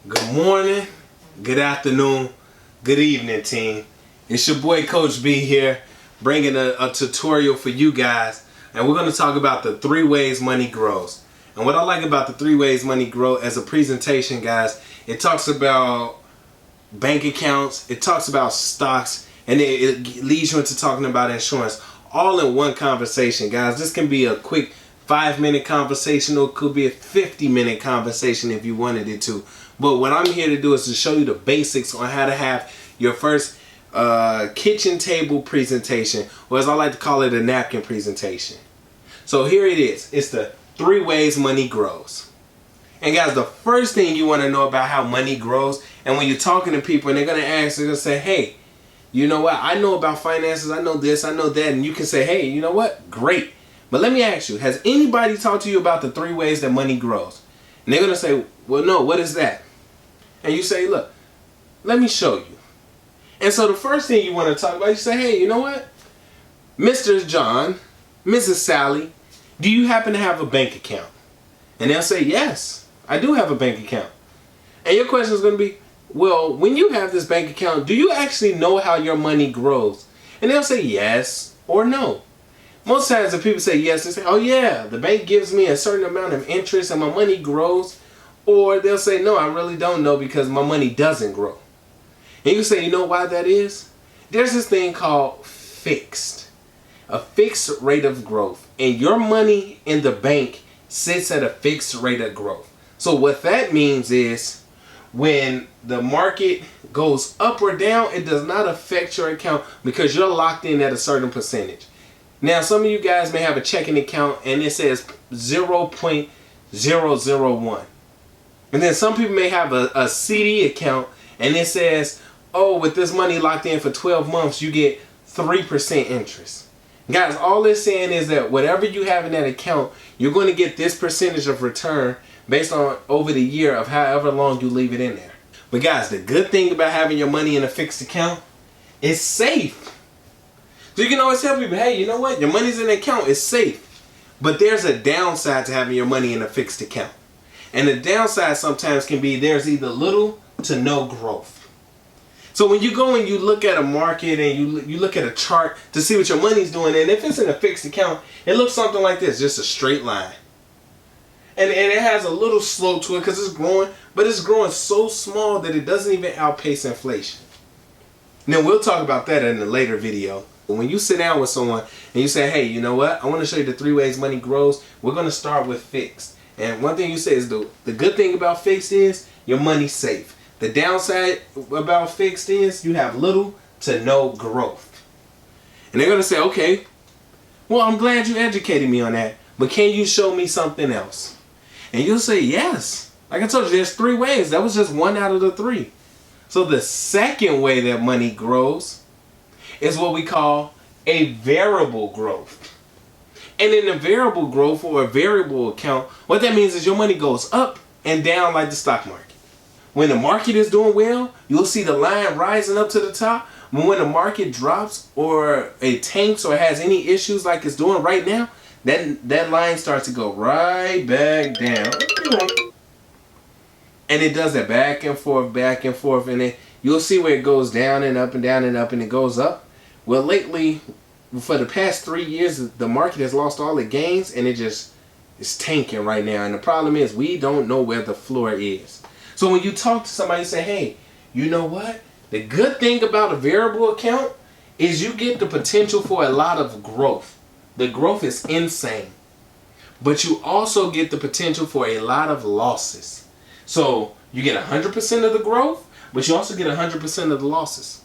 Good morning, good afternoon, good evening, team. It's your boy Coach B here, bringing a tutorial for you guys. And we're going to talk about the 3 ways money grows. And what I like about the 3 ways money grow as a presentation, guys, it talks about bank accounts, it talks about stocks, and it leads you into talking about insurance, all in one conversation, guys. This can be a quick 5-minute conversation, or it could be a 50-minute conversation if you wanted it to. But what I'm here to do is to show you the basics on how to have your first kitchen table presentation, or as I like to call it, a napkin presentation. So here it is. It's the 3 ways money grows. And guys, the first thing you want to know about how money grows, and when you're talking to people and they're going to ask, they're going to say, hey, you know what? I know about finances. I know this. I know that. And you can say, hey, you know what? Great. But let me ask you, has anybody talked to you about the 3 ways that money grows? And they're going to say, well, no, what is that? And you say, look, let me show you. And so the first thing you want to talk about, you say, hey, you know what? Mr. John, Mrs. Sally, do you happen to have a bank account? And they'll say, yes, I do have a bank account. And your question is going to be, well, when you have this bank account, do you actually know how your money grows? And they'll say yes or no. Most times if people say yes, they say, oh yeah, the bank gives me a certain amount of interest and my money grows. Or they'll say, no, I really don't know because my money doesn't grow. And you say, you know why that is? There's this thing called fixed. A fixed rate of growth. And your money in the bank sits at a fixed rate of growth. So what that means is when the market goes up or down, it does not affect your account because you're locked in at a certain percentage. Now, some of you guys may have a checking account and it says 0.001. And then some people may have a CD account and it says, oh, with this money locked in for 12 months, you get 3% interest. Guys, all it's saying is that whatever you have in that account, you're going to get this percentage of return based on over the year of however long you leave it in there. But guys, the good thing about having your money in a fixed account, it's safe. So you can always tell people, hey, you know what? Your money's in an account, it's safe. But there's a downside to having your money in a fixed account. And the downside sometimes can be there's either little to no growth. So when you go and you look at a market and you look at a chart to see what your money's doing, and if it's in a fixed account, it looks something like this, just a straight line. And it has a little slope to it because it's growing, but it's growing so small that it doesn't even outpace inflation. Now we'll talk about that in a later video. When you sit down with someone and you say, hey, you know what? I want to show you the 3 ways money grows. We're going to start with fixed. And one thing you say is the good thing about fixed is your money's safe. The downside about fixed is you have little to no growth. And they're going to say, okay, well, I'm glad you educated me on that, but can you show me something else? And you'll say, yes. Like I told you, there's 3 ways. That was just 1 out of the 3. So the second way that money grows is what we call a variable growth. And in a variable growth or a variable account, what that means is your money goes up and down like the stock market. When the market is doing well, you'll see the line rising up to the top. But when the market drops or it tanks or has any issues like it's doing right now, that line starts to go right back down. And it does that back and forth, and then you'll see where it goes down and up and down and up and it goes up. Well, lately, for the past 3 years, the market has lost all the gains and it just is tanking right now. And the problem is we don't know where the floor is. So when you talk to somebody and say, hey, you know what? The good thing about a variable account is you get the potential for a lot of growth. The growth is insane. But you also get the potential for a lot of losses. So you get 100% of the growth, but you also get 100% of the losses.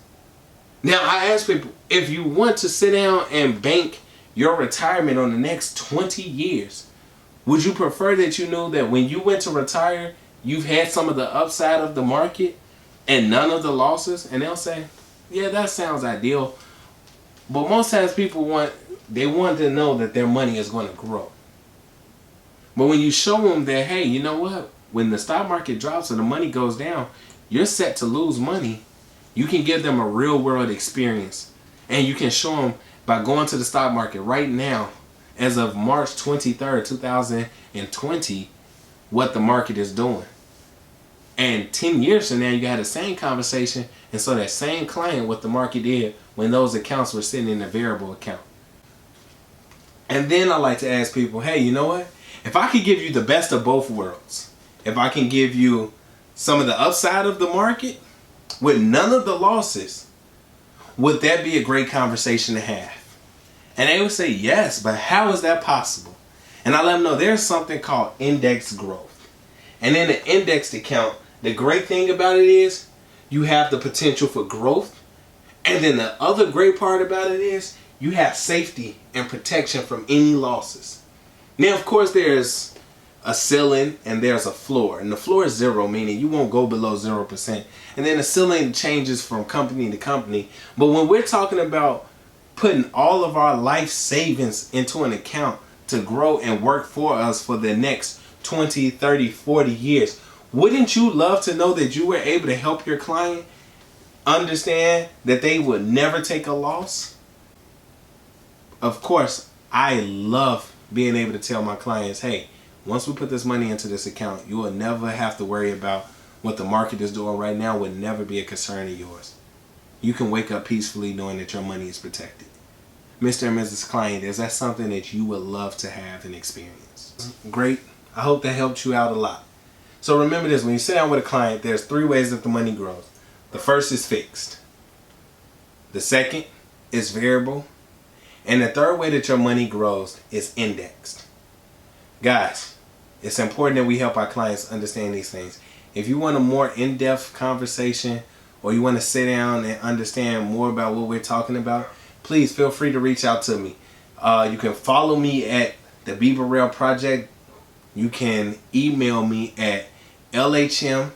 Now, I ask people, if you want to sit down and bank your retirement on the next 20 years, would you prefer that you knew that when you went to retire, you've had some of the upside of the market and none of the losses? And they'll say, yeah, that sounds ideal. But most times people want to know that their money is going to grow. But when you show them that, hey, you know what? When the stock market drops and the money goes down, you're set to lose money. You can give them a real world experience. And you can show them by going to the stock market right now, as of March 23rd, 2020, what the market is doing. And 10 years from now, you had the same conversation, and so that same client, what the market did when those accounts were sitting in a variable account. And then I like to ask people, hey, you know what? If I could give you the best of both worlds, if I can give you some of the upside of the market with none of the losses, would that be a great conversation to have? And they would say yes, but how is that possible? And I let them know there's something called index growth. And in the indexed account, the great thing about it is you have the potential for growth. And then the other great part about it is you have safety and protection from any losses. Now, of course, there's a ceiling and there's a floor. And the floor is 0, meaning you won't go below 0%. And then the ceiling changes from company to company. But when we're talking about putting all of our life savings into an account to grow and work for us for the next 20, 30, 40 years, wouldn't you love to know that you were able to help your client understand that they would never take a loss? Of course, I love being able to tell my clients, hey, once we put this money into this account, you will never have to worry about what the market is doing right now. Would never be a concern of yours. You can wake up peacefully knowing that your money is protected. Mr. and Mrs. Client, is that something that you would love to have and experience? Great. I hope that helped you out a lot. So remember this, when you sit down with a client, there's 3 ways that the money grows. The first is fixed. The second is variable. And the third way that your money grows is indexed. Guys, it's important that we help our clients understand these things. If you want a more in-depth conversation or you want to sit down and understand more about what we're talking about, please feel free to reach out to me. You can follow me at the THEBBURRELLPROJECT. You can email me at LHM,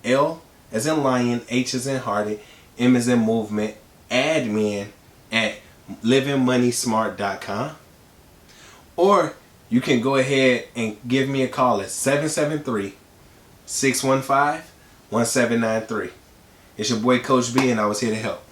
L as in lion, H as in hearted, M as in movement, admin at livingmoneysmart.com. Or you can go ahead and give me a call at 773-615-1793. It's your boy Coach B, and I was here to help.